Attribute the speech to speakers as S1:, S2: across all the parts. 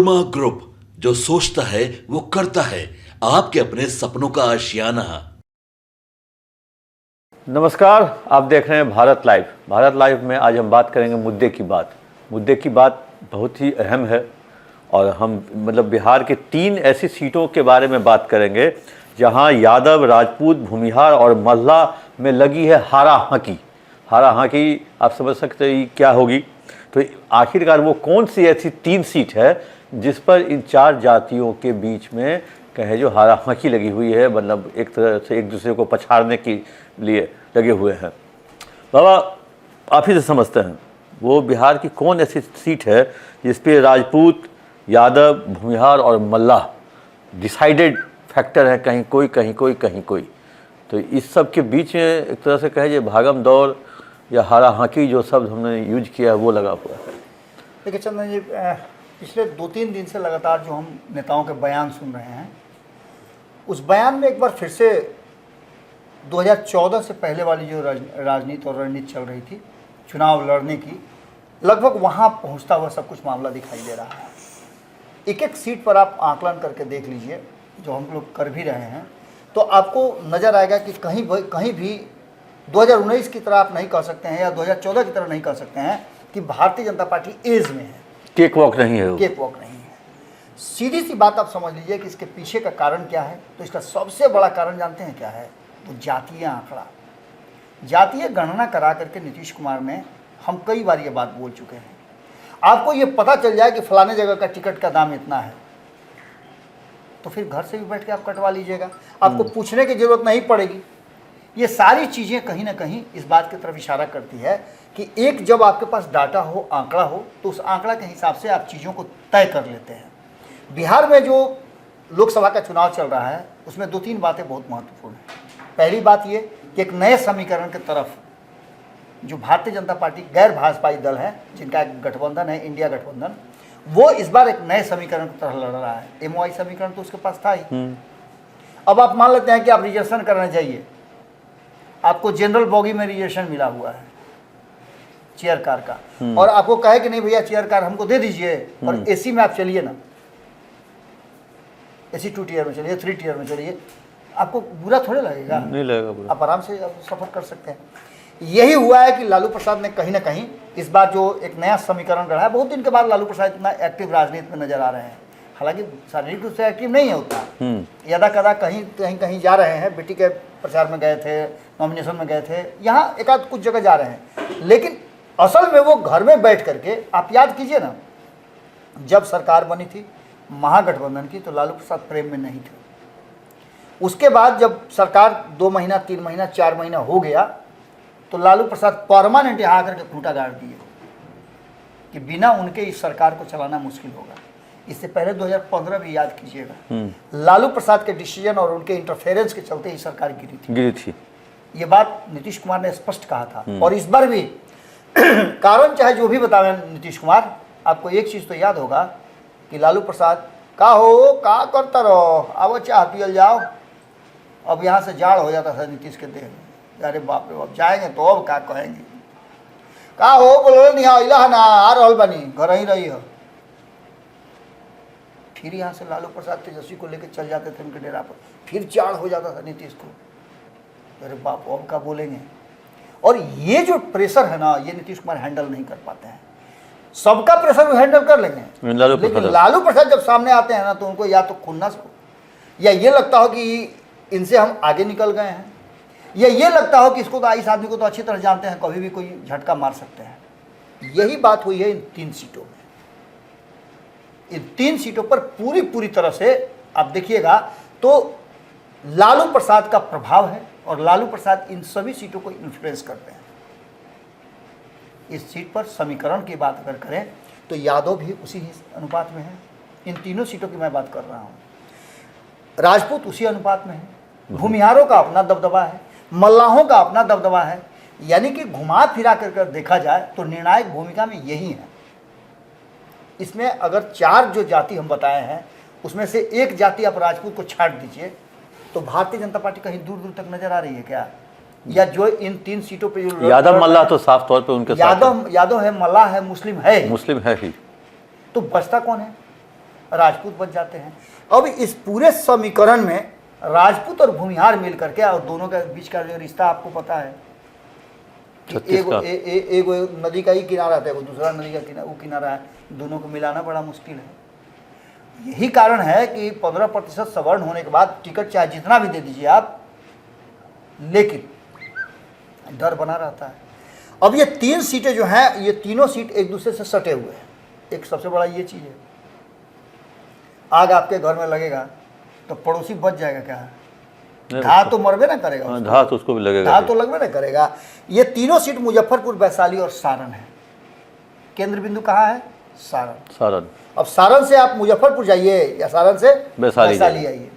S1: Manorama group, जो सोचता है वो करता है, आपके अपने सपनों का आशियाना।
S2: नमस्कार, आप देख रहे हैं भारत लाइव। भारत लाइव में आज हम बात करेंगे मुद्दे की बात बहुत ही अहम है। और हम बिहार के 3 ऐसी सीटों के बारे में बात करेंगे जहां यादव, राजपूत, भूमिहार और मल्ला में लगी है हारा हाकी। आप समझ सकते हैं क्या होगी। तो आखिरकार वो कौन सी ऐसी 3 सीट है जिस पर इन 4 जातियों के बीच में कहे जो हारा-हाकी लगी हुई है, एक तरह से एक दूसरे को पछाड़ने के लिए लगे हुए हैं। बाबा, आप ही से समझते हैं वो बिहार की कौन ऐसी सीट है जिस पे राजपूत, यादव, भूमिहार और मल्लाह डिसाइडेड फैक्टर है, कहीं कोई। तो इस सब के बीच में एक तरह से कहे जो भागम दौड़ या हारा-हाकी जो शब्द हमने यूज किया है वो लगा हुआ है।
S3: देखिए चंदन जी, पिछले 2-3 दिन से लगातार जो हम नेताओं के बयान सुन रहे हैं, उस बयान में एक बार फिर से 2014 से पहले वाली जो राजनीति और रणनीति चल रही थी चुनाव लड़ने की, लगभग वहाँ पहुँचता हुआ सब कुछ मामला दिखाई दे रहा है। एक सीट पर आप आकलन करके देख लीजिए, जो हम लोग कर भी रहे हैं, तो आपको नज़र आएगा कि कहीं भी 2019 की तरह आप नहीं कह सकते हैं या 2014 की तरह नहीं कह सकते हैं कि भारतीय जनता पार्टी एज में है।
S2: केक वॉक नहीं है।
S3: सीधी सी बात आप समझ लीजिए कि इसके पीछे का कारण क्या है। तो इसका सबसे बड़ा कारण जानते हैं क्या है? तो जातीय आंकड़ा, जातीय गणना करा करके नीतीश कुमार ने, हम कई बार ये बात बोल चुके हैं, आपको ये पता चल जाए कि फलाने जगह का टिकट का दाम इतना है, तो फिर घर से भी बैठ के आप कटवा लीजिएगा, आपको पूछने की जरूरत नहीं पड़ेगी। ये सारी चीज़ें कहीं ना कहीं इस बात की तरफ इशारा करती है कि एक जब आपके पास डाटा हो, आंकड़ा हो, तो उस आंकड़ा के हिसाब से आप चीज़ों को तय कर लेते हैं। बिहार में जो लोकसभा का चुनाव चल रहा है उसमें 2-3 बातें बहुत महत्वपूर्ण हैं। पहली बात ये कि एक नए समीकरण की तरफ जो भारतीय जनता पार्टी गैर भाजपाई दल है, जिनका एक गठबंधन है, इंडिया गठबंधन, वो इस बार एक नए समीकरण की तरह लड़ रहा है। एमओआई समीकरण तो उसके पास था ही। अब आप मान लेते हैं कि आप रिजर्वेशन करना चाहिए, आपको जनरल बॉगी में रिजर्वेशन मिला हुआ है चेयर कार का, और आपको कहे कि नहीं भैया चेयर कार हमको दे दीजिए और एसी में आप चलिए ना, एसी 2 टियर में चलिए, 3 टियर में चलिए, आपको बुरा थोड़े लगेगा?
S2: नहीं लगेगा बुरा।
S3: आप आराम से सफर कर सकते हैं। यही हुआ है कि लालू प्रसाद ने कहीं ना कहीं इस बार जो एक नया समीकरण गढ़ा है, बहुत दिन के बाद लालू प्रसाद इतना एक्टिव राजनीति में नजर आ रहे हैं। हालांकि शारीरिक रूप से एक्टिव नहीं है उतना, यदा कदा कहीं जा रहे हैं, बेटी के प्रचार में गए थे, नॉमिनेशन में गए थे, यहाँ एक आध कुछ जगह जा रहे हैं, लेकिन असल में वो घर में बैठ करके, आप याद कीजिए ना, जब सरकार बनी थी महागठबंधन की, तो लालू प्रसाद प्रेम में नहीं थे। उसके बाद जब सरकार 2 महीना, 3 महीना, 4 महीना हो गया, तो लालू प्रसाद परमानेंट यहाँ आकर के खूंटा गाड़ दिए कि बिना उनके इस सरकार को चलाना मुश्किल होगा। इससे पहले 2015 भी याद कीजिएगा, लालू प्रसाद के डिसीजन और उनके इंटरफेरेंस के चलते ही सरकार गिरी थी। ये बात नीतीश कुमार ने स्पष्ट कहा था। और इस बार भी कारण चाहे जो भी बतावे नीतीश कुमार, आपको एक चीज़ तो याद होगा कि लालू प्रसाद का करता रहो, आओ चाह पियल जाओ। अब यहाँ से जाड़ हो जाता था नीतीश के देह में, अरे बाप रे बाप, जाएंगे तो अब क्या कहेंगे, बोलो नहीं इला ना आ रहल बनी, घर ही रही हो। फिर यहाँ से लालू प्रसाद तेजस्वी को लेकर चल जाते थे उनके डेरा पर, फिर जाड़ हो जाता था नीतीश को, अरे बाप अब क्या बोलेंगे। और ये जो प्रेशर है ना, ये नीतीश कुमार हैंडल नहीं कर पाते हैं। सबका प्रेशर हैंडल कर लेंगे, लेकिन लालू प्रसाद जब सामने आते हैं ना, तो उनको या तो खुन्नस हो, या ये लगता हो कि इनसे हम आगे निकल गए हैं, या ये लगता हो कि इसको तो इस आदमी को तो अच्छी तरह जानते हैं, कभी भी कोई झटका मार सकते हैं। यही बात हुई है इन 3 सीटों में। इन 3 सीटों पर पूरी तरह से आप देखिएगा तो लालू प्रसाद का प्रभाव है, और लालू प्रसाद इन सभी सीटों को इन्फ्लुएंस करते हैं। इस सीट पर समीकरण की बात अगर करें तो यादव भी उसी ही अनुपात में है। इन तीनों सीटों की मैं बात कर रहा हूँ। राजपूत उसी अनुपात में है, भूमिहारों का अपना दबदबा है, मल्लाहों का अपना दबदबा है। यानी कि घुमा फिरा कर देखा जाए तो निर्णायक भूमिका में यही है। इसमें अगर 4 जो जाति हम बताए हैं, उसमें से एक जाति आप राजपूत को छाट दीजिए, तो भारतीय जनता पार्टी कहीं दूर दूर तक नजर आ रही है क्या? या जो इन 3 सीटों पे जो
S2: यादव मल्लाह तो साफ तौर पे उनके
S3: यादव है, मल्लाह है, मुस्लिम है
S2: ही,
S3: तो बचता कौन है? राजपूत बच जाते हैं। अब इस पूरे समीकरण में राजपूत और भूमिहार मिल करके, और दोनों के बीच का जो रिश्ता आपको पता है कि एक नदी का ही किनारा था, वो दूसरा नदी का वो किनारा है, दोनों को मिलाना बड़ा मुश्किल है। यही कारण है कि 15% सवर्ण होने के बाद टिकट चाहे जितना भी दे दीजिए आप, लेकिन डर बना रहता है। अब ये 3 सीटें जो हैं, ये तीनों सीट एक दूसरे से सटे हुए हैं। एक सबसे बड़ा ये चीज़ है, आग आपके घर में लगेगा तो पड़ोसी बच जाएगा क्या? धा तो मरबे ना करेगा,
S2: धा तो उसको भी लगेगा,
S3: धा तो लगबे ना करेगा। ये तीनों सीट मुजफ्फरपुर, वैशाली और सारण है। केंद्र बिंदु कहाँ है? सारण। अब सारण से आप मुजफ्फरपुर जाइए या सारण से वैशाली आइए,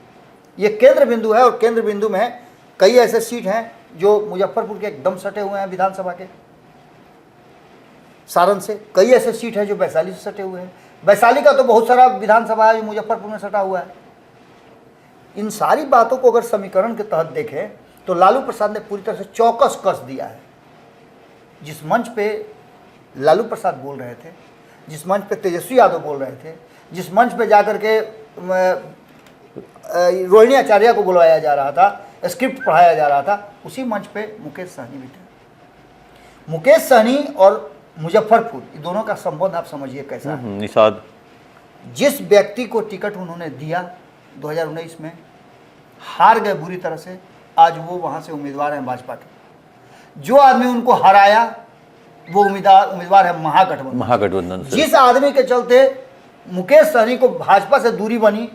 S3: ये केंद्र बिंदु है। और केंद्र बिंदु में कई ऐसे सीट हैं जो मुजफ्फरपुर के एकदम सटे हुए हैं विधानसभा के। सारण से कई ऐसे सीट है जो वैशाली से सटे हुए हैं। वैशाली का तो बहुत सारा विधानसभा है जो मुजफ्फरपुर में सटा हुआ है। इन सारी बातों को अगर समीकरण के तहत देखें तो लालू प्रसाद ने पूरी तरह से चौकस कस दिया है। जिस मंच पे लालू प्रसाद बोल रहे थे, जिस मंच पे तेजस्वी यादव बोल रहे थे, जिस मंच पे जाकर के रोहिणी आचार्य को बुलवाया जा रहा था, स्क्रिप्ट पढ़ाया जा रहा था, उसी मंच पे मुकेश सहनी भी थे। मुकेश सहनी और मुजफ्फरपुर, ये दोनों का संबंध आप समझिए कैसा है।
S2: निषाद, जिस
S3: व्यक्ति को टिकट उन्होंने दिया 2019 में, हार गए बुरी तरह से, आज वो वहां से उम्मीदवार हैं भाजपा के। जो आदमी उनको हराया वो उम्मीदवार है महागठबंधन से। जिस आदमी के चलते मुकेश सहनी को भाजपा से दूरी बनी,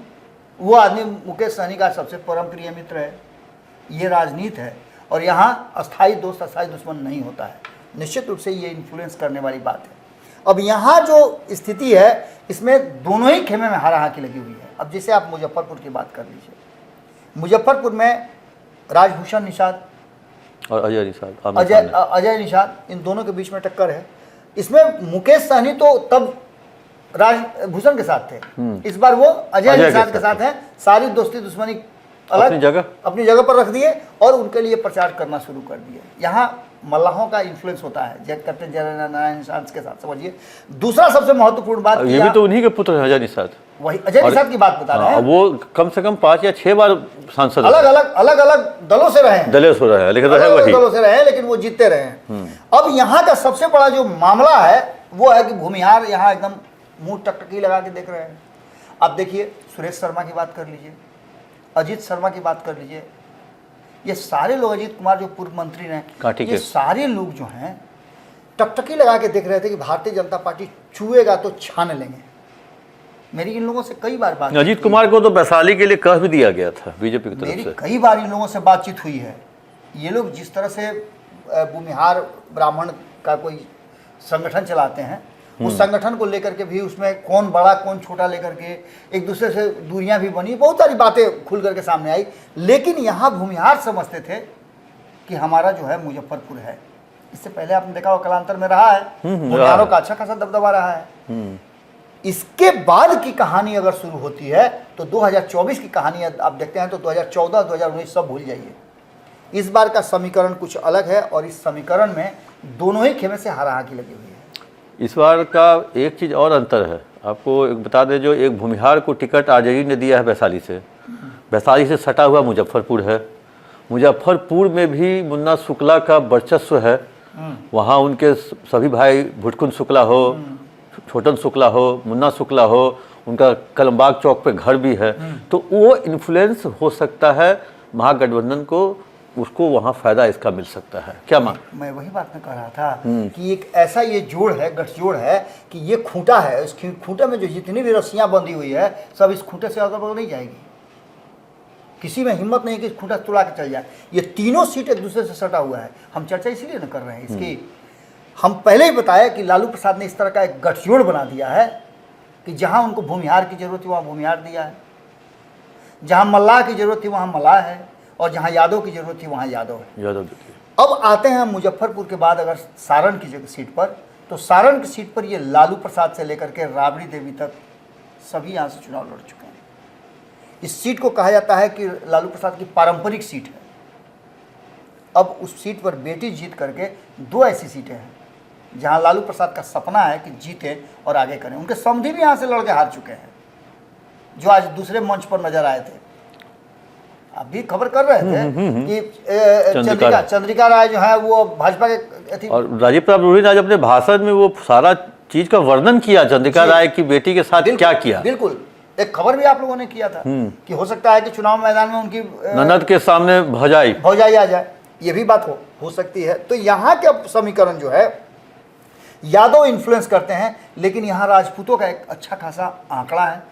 S3: वो आदमी मुकेश सहनी का सबसे परम प्रिय मित्र है। ये राजनीति है और यहाँ अस्थायी दोस्त अस्थायी दुश्मन नहीं होता है। निश्चित रूप से ये इन्फ्लुएंस करने वाली बात है। अब यहाँ जो स्थिति है, इसमें दोनों ही खेमे में हाराहाकी लगी हुई है। अब जैसे आप मुजफ्फरपुर की बात कर लीजिए, मुजफ्फरपुर में राजभूषण निषाद
S2: और
S3: अजय निषाद, इन दोनों के बीच में टक्कर है। इसमें मुकेश सहनी तो तब राजभूषण के साथ थे, इस बार वो अजय निषाद के साथ हैं। सारी दोस्ती दुश्मनी अलग अपनी जगह पर रख दिए और उनके लिए प्रचार करना शुरू कर दिए। यहाँ मल्लाहों का इन्फ्लुएंस होता है कैप्टन जयनारायण निषाद के साथ, समझिए। दूसरा सबसे महत्वपूर्ण बात,
S2: ये भी तो उन्हीं के पुत्र हैं, अजय निषाद।
S3: वही अजय निषाद की बात बता रहे हैं।
S2: वो कम से कम 5 या 6 बार सांसद
S3: अलग दलों से रहे हैं, लेकिन वो जीतते रहे हैं। अब यहाँ का सबसे बड़ा जो मामला है वो है कि भूमिहार यहाँ एकदम मुंह टकटकी लगा के देख रहे हैं। अब देखिए, सुरेश शर्मा की बात कर लीजिए, अजीत शर्मा की बात कर लीजिए, ये सारे लोग, अजीत कुमार जो पूर्व मंत्री हैं, ये सारे लोग जो हैं टकटकी लगा के देख रहे थे कि भारतीय जनता पार्टी छुएगा तो छान लेंगे। मेरी इन लोगों से कई बार बात,
S2: अजीत कुमार को तो वैशाली के लिए कह भी दिया गया था बीजेपी की तरफ से।
S3: कई बार इन लोगों से बातचीत हुई है। ये लोग जिस तरह से भूमिहार ब्राह्मण का कोई संगठन चलाते हैं, उस संगठन को लेकर के भी उसमें कौन बड़ा कौन छोटा लेकर के एक दूसरे से दूरियां भी बनी, बहुत सारी बातें खुल करके सामने आई। लेकिन यहाँ भूमिहार समझते थे कि हमारा जो है मुजफ्फरपुर है। इससे पहले आपने देखा वो कलांतर में रहा है, भूमिहारों का अच्छा खासा दबदबा रहा है। इसके बाद की कहानी अगर शुरू होती है तो 2024 की कहानी आप देखते हैं तो 2014 2019 सब भूल जाइए। इस बार का समीकरण कुछ अलग है और इस समीकरण में दोनों ही खेमे से हाराहाकी लगी हुई है।
S2: इस बार का एक चीज़ और अंतर है, आपको एक बता दें, जो एक भूमिहार को टिकट आरजेडी ने दिया है वैशाली से सटा हुआ मुजफ्फरपुर है। मुजफ्फरपुर में भी मुन्ना शुक्ला का वर्चस्व है। वहाँ उनके सभी भाई, भुटकुन शुक्ला हो, छोटन शुक्ला हो, मुन्ना शुक्ला हो, उनका कलमबाग चौक पे घर भी है। तो वो इन्फ्लुएंस हो सकता है महागठबंधन को, उसको वहाँ फायदा इसका मिल सकता है। क्या
S3: मैं वही बात में कह रहा था कि एक ऐसा ये जोड़ है, गठजोड़ है कि ये खूंटा है। इस खूंटे में जो जितनी भी रस्सियाँ बंधी हुई है सब इस खूंटे से अगल बगल नहीं जाएगी। किसी में हिम्मत नहीं कि इस खूंटा तुड़ा के चल जाए। ये तीनों सीट एक दूसरे से सटा हुआ है। हम चर्चा इसीलिए न कर रहे हैं इसकी। हम पहले ही बताया कि लालू प्रसाद ने इस तरह का एक गठजोड़ बना दिया है कि जहाँ उनको भूमिहार की जरूरत थी वहाँ भूमिहार दिया है, जहाँ मल्लाह की जरूरत थी वहाँ मल्लाह है, और जहाँ यादव की जरूरत थी वहाँ यादव है। अब आते हैं मुजफ्फरपुर के बाद अगर सारण की सीट पर, तो सारण की सीट पर ये लालू प्रसाद से लेकर के राबड़ी देवी तक सभी यहाँ से चुनाव लड़ चुके हैं। इस सीट को कहा जाता है कि लालू प्रसाद की पारंपरिक सीट है। अब उस सीट पर बेटी जीत करके 2 ऐसी सीटें हैं जहाँ लालू प्रसाद का सपना है कि जीते और आगे करें। उनके समधी भी यहाँ से लड़ के हार चुके हैं। जो आज दूसरे मंच पर नजर आए थे। आप भी खबर कर रहे थे कि चंद्रिका राय जो है वो भाजपा के
S2: और राजीव प्रताप रूढ़ी ने आज अपने भाषण में वो सारा चीज का वर्णन किया, चंद्रिका राय की बेटी के साथ क्या किया।
S3: बिल्कुल, एक खबर भी आप लोगों ने किया था कि हो सकता है कि चुनाव मैदान में उनकी
S2: ननद के सामने भौजाई
S3: आ जाए, ये भी बात हो सकती है। तो यहाँ के समीकरण जो है यादव इन्फ्लुएंस करते हैं, लेकिन यहाँ राजपूतों का एक अच्छा खासा आंकड़ा है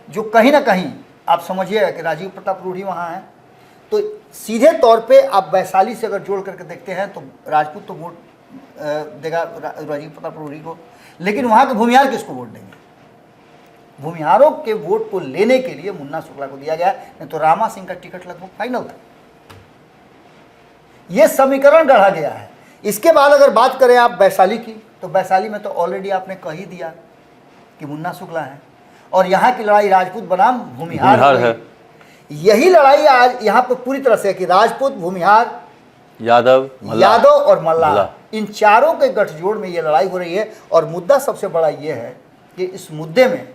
S3: जो कहीं ना कहीं आप समझिएगा कि राजीव प्रताप रूढ़ी वहाँ है, तो सीधे तौर पे आप वैशाली से अगर जोड़ करके देखते हैं तो राजपूत तो वोट देगा राजीव प्रताप रूढ़ी को, लेकिन वहाँ के भूमिहार किसको वोट देंगे? भूमिहारों के वोट को लेने के लिए मुन्ना शुक्ला को दिया गया, नहीं तो रामा सिंह का टिकट लगभग फाइनल था। यह समीकरण गढ़ा गया है। इसके बाद अगर बात करें आप वैशाली की, तो वैशाली में तो ऑलरेडी आपने कह ही दिया कि मुन्ना शुक्ला है, और यहाँ की लड़ाई राजपूत बनाम भूमिहार है। यही लड़ाई आज यहाँ पर पूरी तरह से कि राजपूत, भूमिहार, यादव और मल्ला, इन चारों के गठजोड़ में ये लड़ाई हो रही है। और मुद्दा सबसे बड़ा ये है कि इस मुद्दे में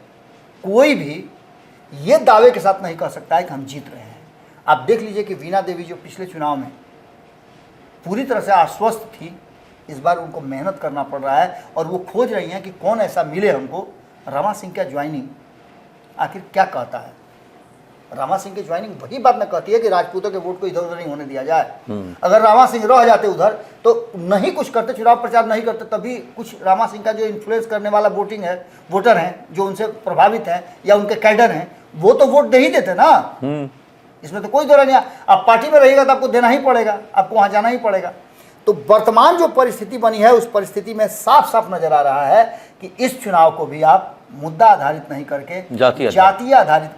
S3: कोई भी ये दावे के साथ नहीं कह सकता है कि हम जीत रहे हैं। आप देख लीजिए कि वीणा देवी जो पिछले चुनाव में पूरी तरह से आश्वस्त थी, इस बार उनको मेहनत करना पड़ रहा है और वो खोज रही हैं कि कौन ऐसा मिले हमको। रमा सिंह का ज्वाइनिंग आखिर क्या कहता है? रामा सिंह की ज्वाइनिंग वही बात न कहती है कि राजपूतों के वोट को इधर उधर नहीं होने दिया जाए। अगर रामा सिंह रह जाते उधर तो नहीं कुछ करते, चुनाव प्रचार नहीं करते, तभी कुछ रामा सिंह का जो इन्फ्लुएंस करने वाला वोटर हैं जो उनसे प्रभावित हैं या उनके कैडर हैं, वो तो वोट दे ही देते ना। इसमें तो कोई दौरा नहीं। आप पार्टी में रहिएगा तो आपको देना ही पड़ेगा, आपको वहां जाना ही पड़ेगा। तो वर्तमान जो परिस्थिति बनी है उस परिस्थिति में साफ साफ नजर आ रहा है कि इस चुनाव को भी आप मुद्दा आधारित नहीं करके जातीय आधारित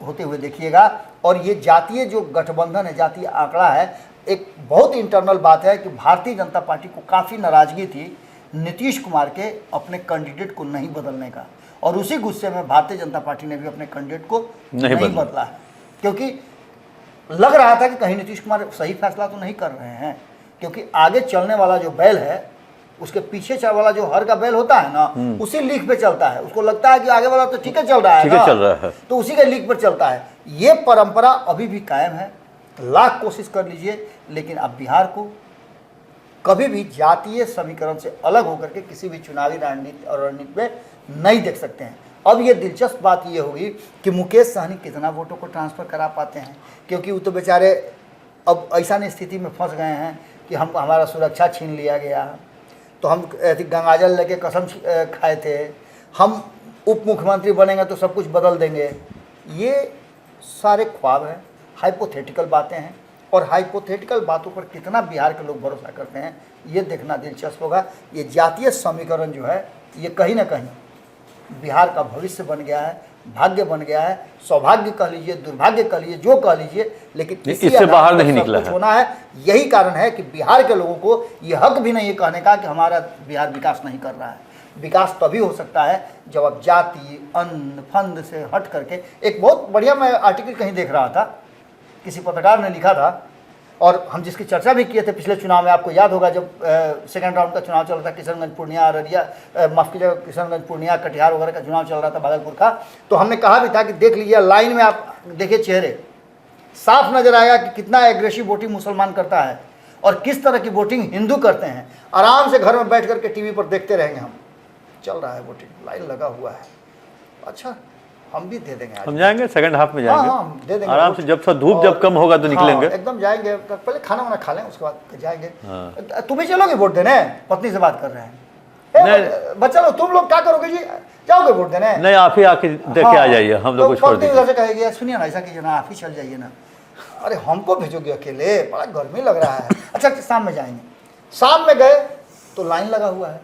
S3: होते हुए देखिएगा। और ये जातीय जो गठबंधन है, जातीय आंकड़ा है, एक बहुत इंटरनल बात है कि भारतीय जनता पार्टी को काफ़ी नाराजगी थी नीतीश कुमार के अपने कैंडिडेट को नहीं बदलने का, और उसी गुस्से में भारतीय जनता पार्टी ने भी अपने कैंडिडेट को नहीं बदला है, क्योंकि लग रहा था कि कहीं नीतीश कुमार सही फैसला तो नहीं कर रहे हैं। क्योंकि आगे चलने वाला जो बैल है उसके पीछे चल वाला जो हर का बैल होता है ना, उसी लीक पे चलता है। उसको लगता है कि आगे वाला तो ठीक है चल रहा है, तो उसी के लीक पर चलता है। ये परंपरा अभी भी कायम है, लाख कोशिश कर लीजिए, लेकिन आप बिहार को कभी भी जातीय समीकरण से अलग होकर के किसी भी चुनावी रणनीति और रणनीति में नहीं देख सकते हैं। अब ये दिलचस्प बात ये होगी कि मुकेश सहनी कितना वोटों को ट्रांसफ़र करा पाते हैं, क्योंकि वो तो बेचारे अब ऐसा स्थिति में फंस गए हैं कि हमारा सुरक्षा छीन लिया गया, तो हम गंगाजल लेके कसम खाए थे, हम उप मुख्यमंत्री बनेंगे तो सब कुछ बदल देंगे। ये सारे ख्वाब हैं, हाइपोथेटिकल बातें हैं, और हाइपोथेटिकल बातों पर कितना बिहार के लोग भरोसा करते हैं ये देखना दिलचस्प होगा। ये जातीय समीकरण जो है ये कहीं ना कहीं बिहार का भविष्य बन गया है, भाग्य बन गया है, सौभाग्य कह लीजिए, दुर्भाग्य कह लीजिए, जो कह लीजिए, लेकिन
S2: इससे बाहर नहीं निकला है।
S3: होना है। यही कारण है कि बिहार के लोगों को ये हक भी नहीं है कहने का कि हमारा बिहार विकास नहीं कर रहा है। विकास तभी हो सकता है जब आप जाति, अन्न, फंद से हट करके, एक बहुत बढ़िया मैं आर्टिकल कहीं देख रहा था, किसी पत्रकार ने लिखा था, और हम जिसकी चर्चा भी किए थे पिछले चुनाव में, आपको याद होगा जब सेकंड राउंड का चुनाव चल रहा था, किशनगंज पूर्णिया, अररिया, माफ कीजिएगा, किशनगंज पूर्णिया, कटिहार वगैरह का चुनाव चल रहा था, भागलपुर का, तो हमने कहा भी था कि देख लीजिए लाइन में आप देखिए चेहरे, साफ नजर आएगा कि कितना एग्रेसिव वोटिंग मुसलमान करता है और किस तरह की वोटिंग हिंदू करते हैं। आराम से घर में बैठ करके टीवी पर देखते रहेंगे हम, चल रहा है वोटिंग, लाइन लगा हुआ है, अच्छा हम भी दे देंगे,
S2: हम जाएंगे सेकंड हाफ में जाएंगे।
S3: हाँ, दे देंगे
S2: आराम से, जब सब धूप जब कम होगा तो निकलेंगे।
S3: एकदम जाएंगे, पहले खाना वाना खा लें उसके बाद जाएंगे। तुम भी चलोगे वोट देने? पत्नी से बात कर रहे हैं, बच्चा लोग तुम लोग क्या करोगे जी, जाओगे वोट देने?
S2: नहीं, आप ही आके देख के आ जाइए, हम लोग को छोड़ दीजिए।
S3: से कहेगी सुनिए ना, ऐसा कीजिए ना, आप ही चल जाइए ना। अरे हमको भेजोगे अकेले, बड़ा गर्मी लग रहा है। अच्छा शाम में जाएंगे, शाम में गए तो लाइन लगा हुआ है,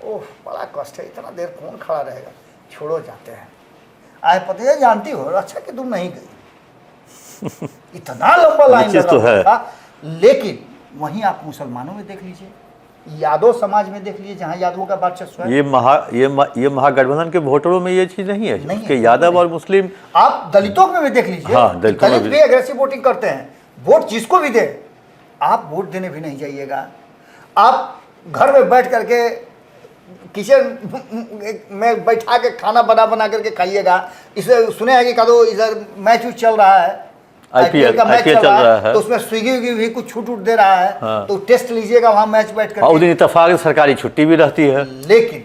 S3: ओह बड़ा कष्ट है, इतना देर कौन खड़ा रहेगा, छोड़ो जाते हैं। आए पता है, जानती हो अच्छा कि तुम नहीं गई, इतना लंबा लाइन लगा हुआ था। लेकिन वहीं आप मुसलमानों में देख लीजिए, यादव समाज में देख लीजिए, जहां यादवों का वर्चस्व है।
S2: ये महागठबंधन के वोटरों में ये चीज नहीं है कि यादव और मुस्लिम।
S3: आप दलितों में भी देख लीजिए,
S2: हाँ, दलित
S3: भी एग्रेसिव वोटिंग करते हैं। वोट जिसको भी दे, आप वोट देने भी नहीं जाइएगा, आप घर में बैठ करके किचन में बैठा के खाना बना करके खाइएगा। इसे सुने हैं कि का दो इधर मैच चल रहा है, आईपीएल का मैच चल रहा है, तो उसमें स्विगी भी कुछ छूट दे रहा है। हाँ। तो टेस्ट लीजिएगा वहाँ मैच बैठ कर।
S2: उस दिन इत्तेफाक सरकारी छुट्टी भी रहती है।
S3: लेकिन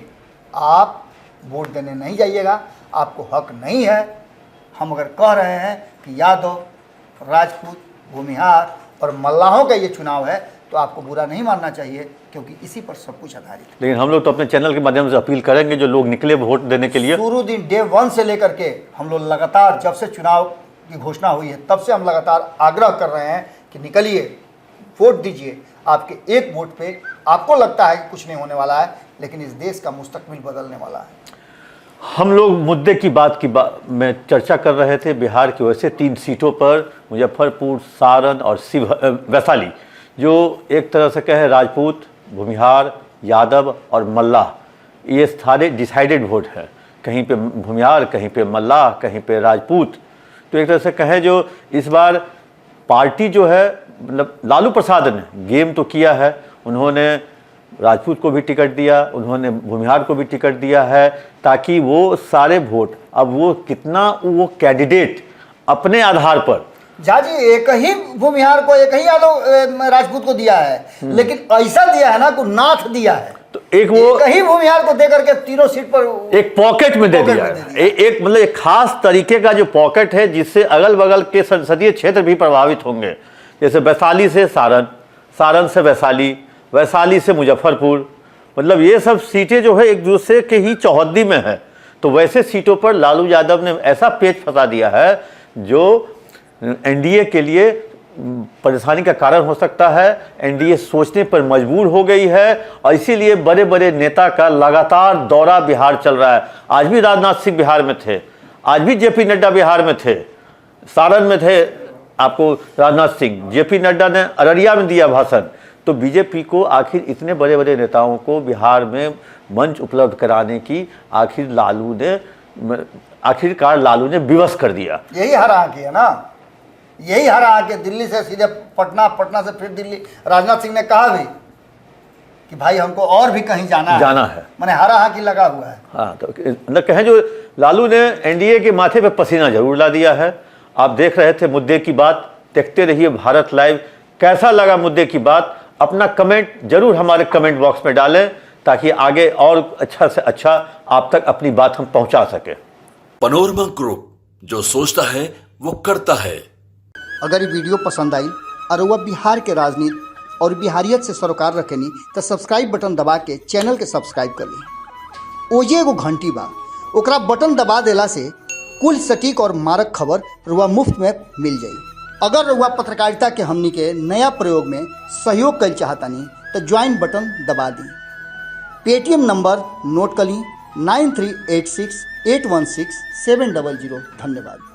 S3: आप वोट देने नहीं जाइएगा, आपको हक नहीं है। हम अगर कह रहे हैं कि यादव, राजपूत, भूमिहार और मल्लाहों का ये चुनाव है तो आपको बुरा नहीं मानना चाहिए, क्योंकि इसी पर सब कुछ आधारित है।
S2: लेकिन हम लोग तो अपने चैनल के माध्यम से अपील करेंगे जो लोग निकले वोट देने के लिए,
S3: शुरू दिन डे 1 से लेकर के हम लोग लगातार, जब से चुनाव की घोषणा हुई है तब से हम लगातार आग्रह कर रहे हैं कि निकलिए, वोट दीजिए। आपके एक वोट पे आपको लगता है कि कुछ नहीं होने वाला है, लेकिन इस देश का मुस्तकबिल बदलने वाला है।
S2: हम लोग मुद्दे की बात में चर्चा कर रहे थे बिहार की वैसे 3 सीटों पर, मुजफ्फरपुर, सारण और वैशाली, जो एक तरह से कहे राजपूत, भूमिहार, यादव और मल्लाह, ये सारे डिसाइडेड वोट है। कहीं पे भूमिहार, कहीं पे मल्लाह, कहीं पे राजपूत। तो एक तरह से कहें जो इस बार पार्टी जो है, मतलब लालू प्रसाद ने गेम तो किया है, उन्होंने राजपूत को भी टिकट दिया, उन्होंने भूमिहार को भी टिकट दिया है, ताकि वो सारे वोट, अब वो कितना वो कैंडिडेट अपने आधार पर,
S3: जी एक ही भूमिहार को, एक ही यादव राजपूत को दिया है, लेकिन ऐसा दिया है ना को नाथ दिया है।
S2: तो एक वो
S3: कहीं भूमिहार को देकर के तीनों सीट पर
S2: एक पॉकेट में दे दिया है। एक मतलब एक खास तरीके का जो पॉकेट है, जिससे अगल बगल के संसदीय क्षेत्र भी प्रभावित होंगे। जैसे वैशाली से सारण, सारण से वैशाली, वैशाली से मुजफ्फरपुर, मतलब ये सब सीटें जो है एक दूसरे के ही चौहद्दी में है। तो वैसे सीटों पर लालू यादव ने ऐसा पेच फंसा दिया है जो एनडीए के लिए परेशानी का कारण हो सकता है। एनडीए सोचने पर मजबूर हो गई है और इसीलिए बड़े बड़े नेता का लगातार दौरा बिहार चल रहा है। आज भी राजनाथ सिंह बिहार में थे, आज भी जेपी नड्डा बिहार में थे, सारण में थे आपको राजनाथ सिंह, जेपी नड्डा ने अररिया में दिया भाषण। तो बीजेपी को आखिर इतने बड़े बड़े नेताओं को बिहार में मंच उपलब्ध कराने की आखिरकार लालू ने विवश कर दिया।
S3: यही हरा की है ना, यही हरा के दिल्ली से सीधे पटना, पटना से फिर दिल्ली। राजनाथ सिंह ने कहा भी कि भाई हमको और भी कहीं जाना है। मैंने हरा की लगा हुआ है।
S2: हाँ, तो मतलब कहें जो लालू ने एनडीए के माथे पे पसीना जरूर ला दिया है। आप देख रहे थे मुद्दे की बात, देखते रहिए भारत लाइव। कैसा लगा मुद्दे की बात, अपना कमेंट जरूर हमारे कमेंट बॉक्स में डालें, ताकि आगे और अच्छा से अच्छा आप तक अपनी बात हम पहुंचा सके।
S1: पनोरमा ग्रुप, जो सोचता है वो करता है।
S3: अगर ये वीडियो पसंद आई और वह बिहार के राजनीति और बिहारियत से सरोकार रखेनी तो सब्सक्राइब बटन दबा के चैनल के सब्सक्राइब कर ली। ओजे एगो घंटी बा, ओकरा बटन दबा देला से कुल सटीक और मारक खबर रुआ मुफ्त में मिल जाई। अगर रुआ पत्रकारिता के हमनी के नया प्रयोग में सहयोग कर चाहतानी तो ज्वाइन बटन दबा दी। पेटीएम नंबर नोट कर ली 9386816700। धन्यवाद।